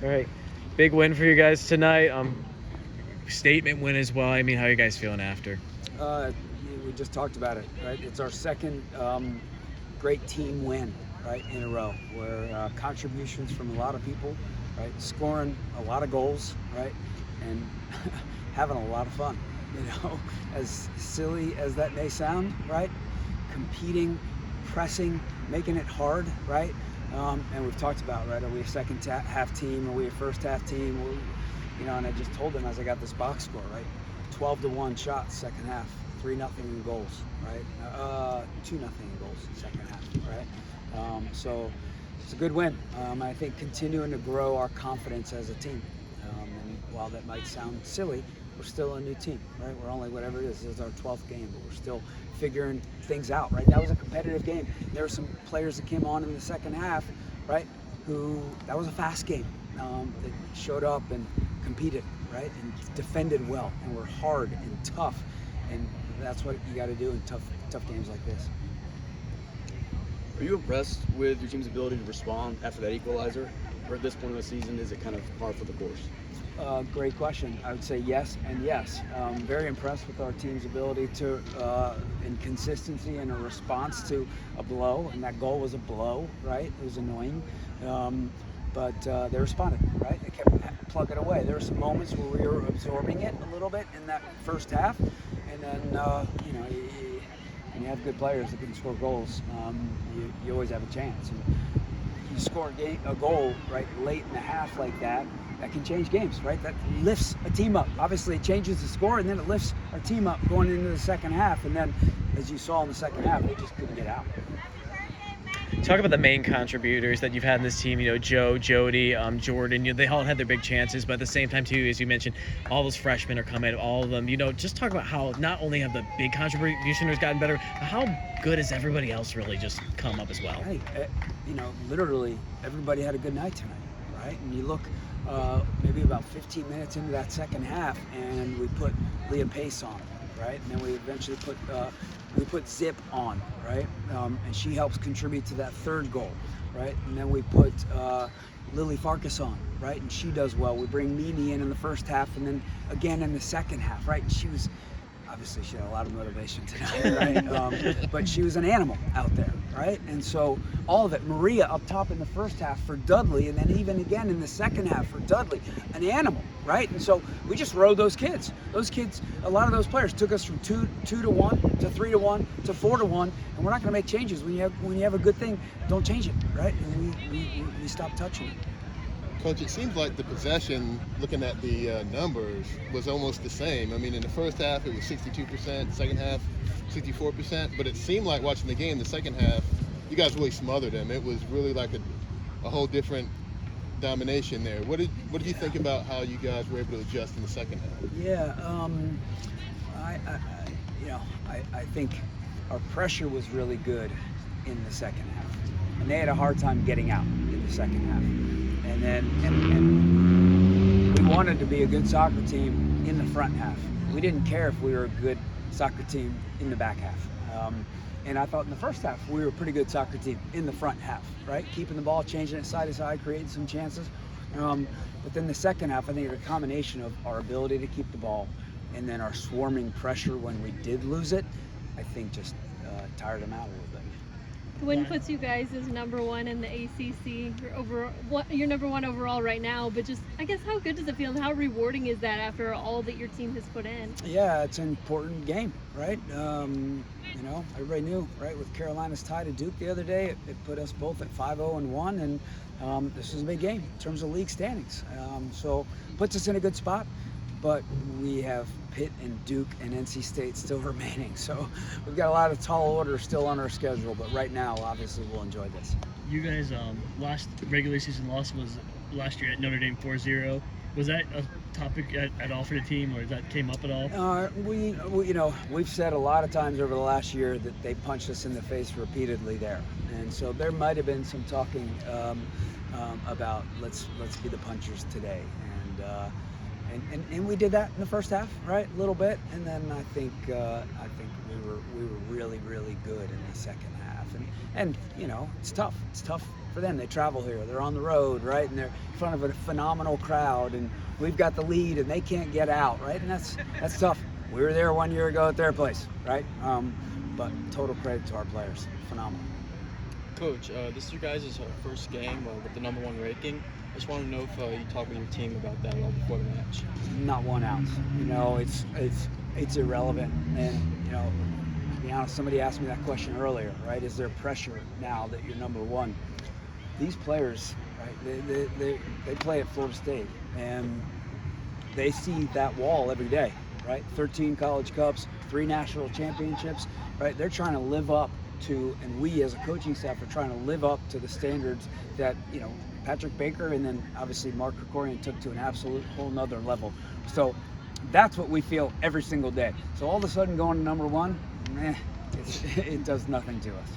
All right, big win for you guys tonight. Statement win as well. I mean, how are you guys feeling after? Uh, we just talked about it, right? It's our second great team win, right, in a row, where contributions from a lot of people, right, scoring a lot of goals, right, and having a lot of fun. As silly as that may sound, right, competing, pressing, making it hard, right, and we've talked about, right, are we a second half team, are we a first half team? And I just told them as I got this box score, right, 12-1 shots second half, 3-0 in goals, right, 2-0 in goals second half, right. So it's a good win. I think continuing to grow our confidence as a team. And while that might sound silly, we're still a new team, right? We're only whatever it is. This is our 12th game, but we're still figuring things out, right? That was a competitive game. There were some players that came on in the second half, right? That was a fast game. That showed up and competed, right? And defended well, and were hard and tough. And that's what you got to do in tough games like this. Are you impressed with your team's ability to respond after that equalizer? Or at this point in the season, is it kind of par for the course? Great question. I would say yes and yes. Very impressed with our team's ability to, in consistency and a response to a blow. And that goal was a blow, right? It was annoying. But they responded, right? They kept plugging away. There were some moments where we were absorbing it a little bit in that first half. And then, when you have good players that can score goals, you always have a chance. And you score a goal, right, late in the half like that can change games, right? That lifts a team up. Obviously, it changes the score, and then it lifts our team up going into the second half. And then, as you saw in the second half, they just couldn't get out. Talk about the main contributors that you've had in this team. Joe, Jody, Jordan. They all had their big chances, but at the same time, too, as you mentioned, all those freshmen are coming. All of them. Just talk about how not only have the big contributioners gotten better, but how good has everybody else really just come up as well? Hey, literally everybody had a good night tonight, right? And you look maybe about 15 minutes into that second half, and we put Leah Pace on, right? And then we eventually put Zip on, right? And she helps contribute to that third goal, right? And then we put Lily Farkas on, right? And she does well. We bring Mimi in the first half, and then again in the second half, right? And she had a lot of motivation tonight, right? But she was an animal out there, right? And so all of it, Maria up top in the first half for Dudley, and then even again in the second half for Dudley, an animal, right? And so we just rode those kids. Those kids, a lot of those players took us from 2-1 to 3-1 to 4-1, and we're not going to make changes. When you have a good thing, don't change it, right? And we stopped touching it. Coach, it seems like the possession, looking at the numbers, was almost the same. I mean, in the first half, it was 62%, second half, 64%, but it seemed like watching the game, the second half, you guys really smothered them. It was really like a whole different domination there. What did you think about how you guys were able to adjust in the second half? Yeah, I think our pressure was really good in the second half, and they had a hard time getting out in the second half. And then we wanted to be a good soccer team in the front half. We didn't care if we were a good soccer team in the back half. And I thought in the first half we were a pretty good soccer team in the front half, right? Keeping the ball, changing it side to side, creating some chances. But then the second half, I think, a combination of our ability to keep the ball and then our swarming pressure when we did lose it, I think just tired them out a little bit. The win puts you guys as number one in the ACC. You're number one overall right now, but just, I guess, how good does it feel and how rewarding is that after all that your team has put in? Yeah, it's an important game, right? Everybody knew, right, with Carolina's tie to Duke the other day, it put us both at 5-0-1, and this is a big game in terms of league standings. So puts us in a good spot, but we have Pitt and Duke and NC State still remaining. So we've got a lot of tall orders still on our schedule, but right now, obviously, we'll enjoy this. You guys, last regular season loss was last year at Notre Dame 4-0. Was that a topic at all for the team, or that came up at all? We've said a lot of times over the last year that they punched us in the face repeatedly there. And so there might have been some talking about let's be the punchers today. And we did that in the first half, right? A little bit, and then I think we were really, really good in the second half. And it's tough. It's tough for them. They travel here, they're on the road, right? And they're in front of a phenomenal crowd, and we've got the lead, and they can't get out, right? And that's tough. We were there 1 year ago at their place, right? But total credit to our players, phenomenal. Coach, this is your guys' first game with the #1 ranking. I just want to know if you talked with your team about that at all before the match. Not 1 ounce. You know, it's irrelevant. And you know, to be honest, somebody asked me that question earlier, right? Is there pressure now that you're #1? These players, right? They play at Florida State, and they see that wall every day, right? 13 college cups, 3 national championships, right? They're trying to live up to, and we as a coaching staff are trying to live up to the standards that, you know, Patrick Baker and then obviously Mark Krikorian took to an absolute whole nother level. So that's what we feel every single day. So all of a sudden going to #1, it does nothing to us.